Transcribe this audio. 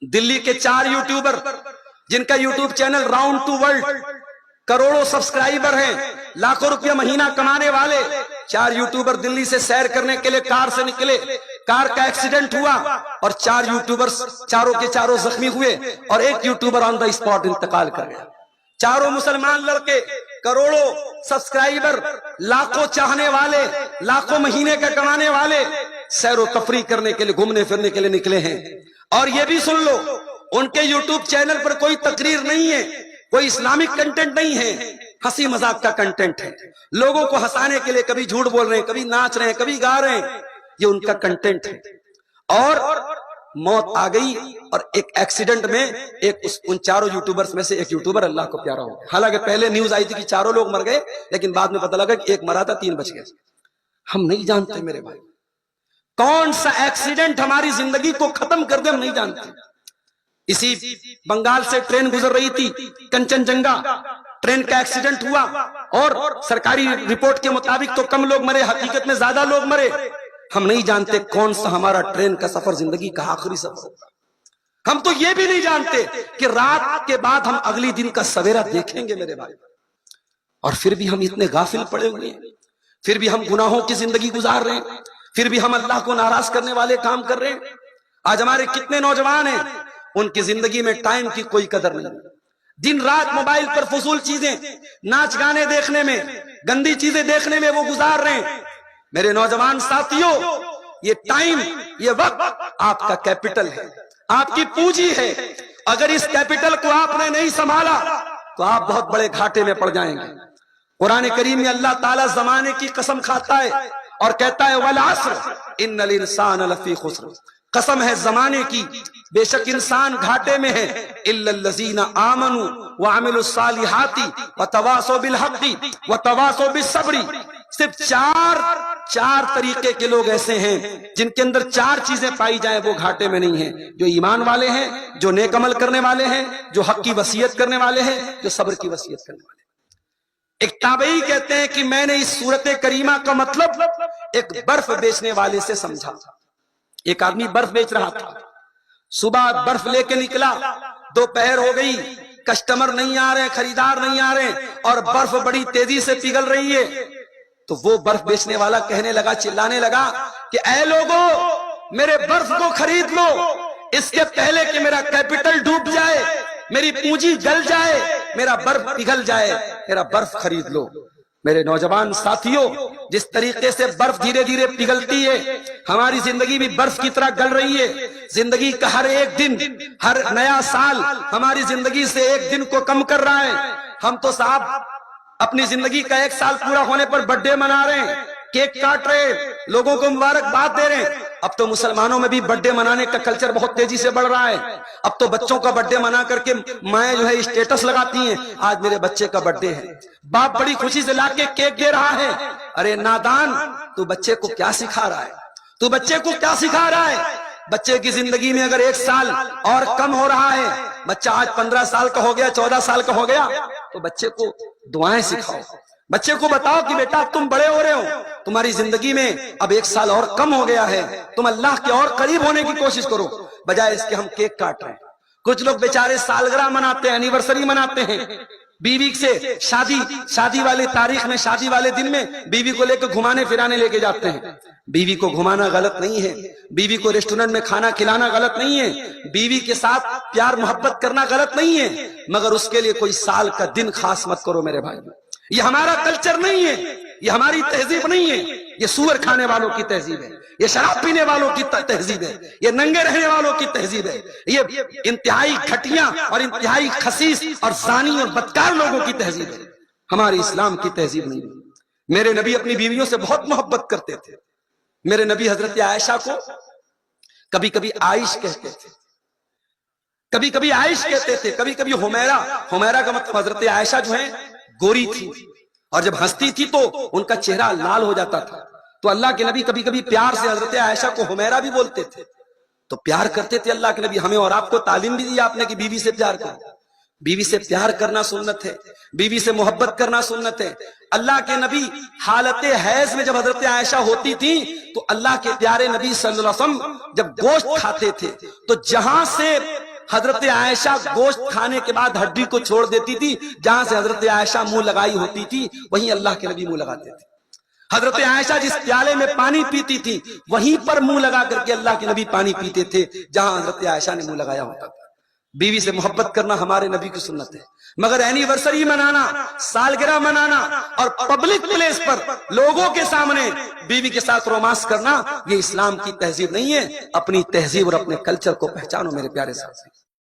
दिल्ली के 4 यूट्यूबर जिनका YouTube channel round to world, करोड़ों सब्सक्राइबर हैं, लाखों रुपया महीना कमाने वाले 4 यूट्यूबर दिल्ली से सैर करने के लिए कार से निकले, कार का एक्सीडेंट हुआ और 4 यूट्यूबर्स चारों के चारों जख्मी हुए और एक यूट्यूबर ऑन द स्पॉट इंतकाल कर गया। चारों मुसलमान लड़के, करोड़ों सब्सक्राइबर, लाखों चाहने वाले, लाखों महीने का कमाने वाले सैरो तफरी करने के लिए, घूमने फिरने के लिए निकले हैं। और ये भी सुन लो, उनके यूट्यूब चैनल पर कोई तकरीर नहीं है, कोई इस्लामिक कंटेंट नहीं है, हंसी मजाक का कंटेंट है। लोगों को हंसाने के लिए कभी झूठ बोल रहे हैं, कभी नाच रहे हैं, कभी गा रहे हैं, ये उनका कंटेंट है। और मौत आ गई और एक एक्सीडेंट में उन चारों यूट्यूबर्स में से एक यूट्यूबर अल्लाह को प्यारा हो गया। हालांकि पहले न्यूज आई थी कि चारों लोग मर गए, लेकिन बाद में पता लगा कि एक मरा था, 3 बच गए। हम नहीं जानते मेरे भाई, कौन सा एक्सीडेंट हमारी जिंदगी को खत्म कर दे, हम नहीं जानते। इसी बंगाल से ट्रेन गुजर रही थी, कंचनजंगा, ट्रेन का एक्सीडेंट हुआ और सरकारी रिपोर्ट के मुताबिक तो कम लोग मरे, हकीकत में ज्यादा लोग मरे। हम नहीं जानते कौन सा हमारा ट्रेन का सफर जिंदगी का आखिरी सफर होगा। हम तो ये भी नहीं जानते कि रात के बाद हम अगली दिन का सवेरा देखेंगे मेरे भाई। और फिर भी हम इतने गाफिल पड़े हुए हैं, फिर भी हम गुनाहों की जिंदगी गुजार रहे हैं, फिर भी हम अल्लाह को नाराज करने वाले काम कर रहे हैं। आज हमारे कितने नौजवान हैं, उनकी जिंदगी में टाइम की कोई कदर नहीं, दिन रात मोबाइल पर फजूल चीजें, नाच गाने देखने में, गंदी चीजें देखने में वो गुजार रहे हैं। मेरे नौजवान साथियों, ये टाइम, ये वक्त आपका कैपिटल है, आपकी पूंजी है। अगर इस कैपिटल को आपने नहीं संभाला तो आप बहुत बड़े घाटे में पड़ जाएंगे। कुरान करीम में अल्लाह ताला जमाने की कसम खाता है और कहता है वल अस्र इन्नल इंसान लफी खुस्र, कसम है जमाने की, बेशक इंसान घाटे में है। इल्लल लजीना आमनु व अमिलुस सालिहाती व तवासौ बिल हक़्क़ि व तवासौ बिस सब्री। सिर्फ चार तरीके के लोग ऐसे हैं जिनके अंदर 4 चीजें पाई जाए, वो घाटे में नहीं है। जो ईमान वाले हैं, जो नेक अमल करने वाले हैं, जो हक की वसीयत करने वाले हैं, जो सब्र की वसीयत करने वाले हैं। एक ताबई कहते हैं कि मैंने इस सूरत करीमा का मतलब एक बर्फ बेचने वाले से समझा। एक आदमी बर्फ बेच रहा था, सुबह बर्फ लेके निकला, दोपहर हो गई, कस्टमर नहीं आ रहे, खरीदार नहीं आ रहे और बर्फ बड़ी तेजी से पिघल रही है। तो वो बर्फ बेचने वाला कहने लगा, चिल्लाने लगा कि ऐ लोगों, मेरे बर्फ को खरीद लो, इसके पहले कि मेरा कैपिटल डूब जाए, मेरी पूंजी गल जाए, मेरा बर्फ पिघल जाए, मेरा बर्फ खरीद लो। मेरे नौजवान साथियों, जिस तरीके से बर्फ धीरे धीरे पिघलती है, हमारी जिंदगी भी बर्फ की तरह गल रही है। जिंदगी का हर एक दिन, हर नया साल हमारी जिंदगी से एक दिन को कम कर रहा है। हम तो साहब अपनी जिंदगी का 1 साल पूरा होने पर बर्थडे मना रहे हैं, केक काट रहे हैं, लोगों को मुबारकबाद दे रहे हैं। अब तो मुसलमानों में भी बर्थडे मनाने का कल्चर बहुत तेजी से बढ़ रहा है। अब तो बच्चों का बर्थडे मना करके माएं जो है स्टेटस लगाती हैं, आज मेरे बच्चे का बर्थडे है। बाप बड़ी खुशी से लाके केक दे रहा है। अरे नादान, तू बच्चे को क्या सिखा रहा है? तू बच्चे को क्या सिखा रहा है? बच्चे की जिंदगी में अगर 1 साल और कम हो रहा है, बच्चा आज 15 साल का हो गया, 14 साल का हो गया, तो बच्चे को दुआएं सिखाओ। बच्चे को बताओ कि बेटा तुम बड़े हो रहे हो, तुम्हारी जिंदगी में अब 1 साल और कम हो गया है, तुम अल्लाह के और करीब होने की कोशिश करो, बजाय इसके हम केक काट रहे हैं। कुछ लोग बेचारे सालगिरह मनाते हैं, एनिवर्सरी मनाते हैं, बीवी से शादी वाले तारीख में, शादी वाले दिन में बीवी को लेकर घुमाने फिराने लेके जाते हैं। बीवी को घुमाना गलत नहीं है, बीवी को रेस्टोरेंट में खाना खिलाना गलत नहीं है, बीवी के साथ प्यार मोहब्बत करना गलत नहीं है, मगर उसके लिए कोई साल का दिन खास मत करो मेरे भाई। ये हमारा कल्चर नहीं है, ये हमारी तहजीब नहीं है, ये सूअर खाने वालों की तहजीब है, ये शराब पीने वालों की तहजीब है, ये नंगे रहने वालों की तहजीब है, ये इंतहाई घटिया और इंतहाई खसीस और जानी और बदकार लोगों की तहजीब है, हमारे इस्लाम की तहजीब नहीं है। मेरे नबी अपनी बीवियों से बहुत मोहब्बत करते थे। मेरे नबी हजरत आयशा को कभी कभी आइश कहते थे, कभी कभी आइश कहते थे, कभी कभी हुमैरा। हुमैरा का मतलब हजरत आयशा जो है गोरी थी और जब हंसती थी तो उनका चेहरा लाल हो जाता था। तो अल्लाह के नबी कभी कभी प्यार से हजरत आयशा को हुमैरा भी बोलते थे। तो प्यार करते थे अल्लाह के नबी। हमें और आपको तालीम भी दी आपने कि बीवी से प्यार करो। बीवी से प्यार करना सुन्नत है, बीवी से मोहब्बत करना सुन्नत है। अल्लाह के नबी हालत हैज में जब हजरत आयशा होती थी तो अल्लाह के प्यारे नबी सल्लल्लाहु अलैहि वसल्लम जब गोश्त खाते थे तो जहां से حضرت عائشہ گوشت کھانے کے بعد ہڈی کو چھوڑ دیتی تھی، جہاں سے حضرت عائشہ منہ لگائی ہوتی تھی وہیں اللہ کے نبی منہ لگاتے تھے۔ حضرت عائشہ جس پیالے میں پانی پیتی تھی وہیں پر منہ لگا کر کے اللہ کے نبی پانی پیتے تھے جہاں حضرت عائشہ نے منہ لگایا ہوتا تھا۔ بیوی سے محبت کرنا ہمارے نبی کی سنت ہے، مگر اینیورسری منانا، سالگرہ منانا اور پبلک پلیس پر لوگوں کے سامنے بیوی کے ساتھ رومانس کرنا، یہ اسلام کی تہذیب نہیں ہے۔ اپنی تہذیب اور اپنے کلچر کو پہچانو میرے پیارے ساتھی۔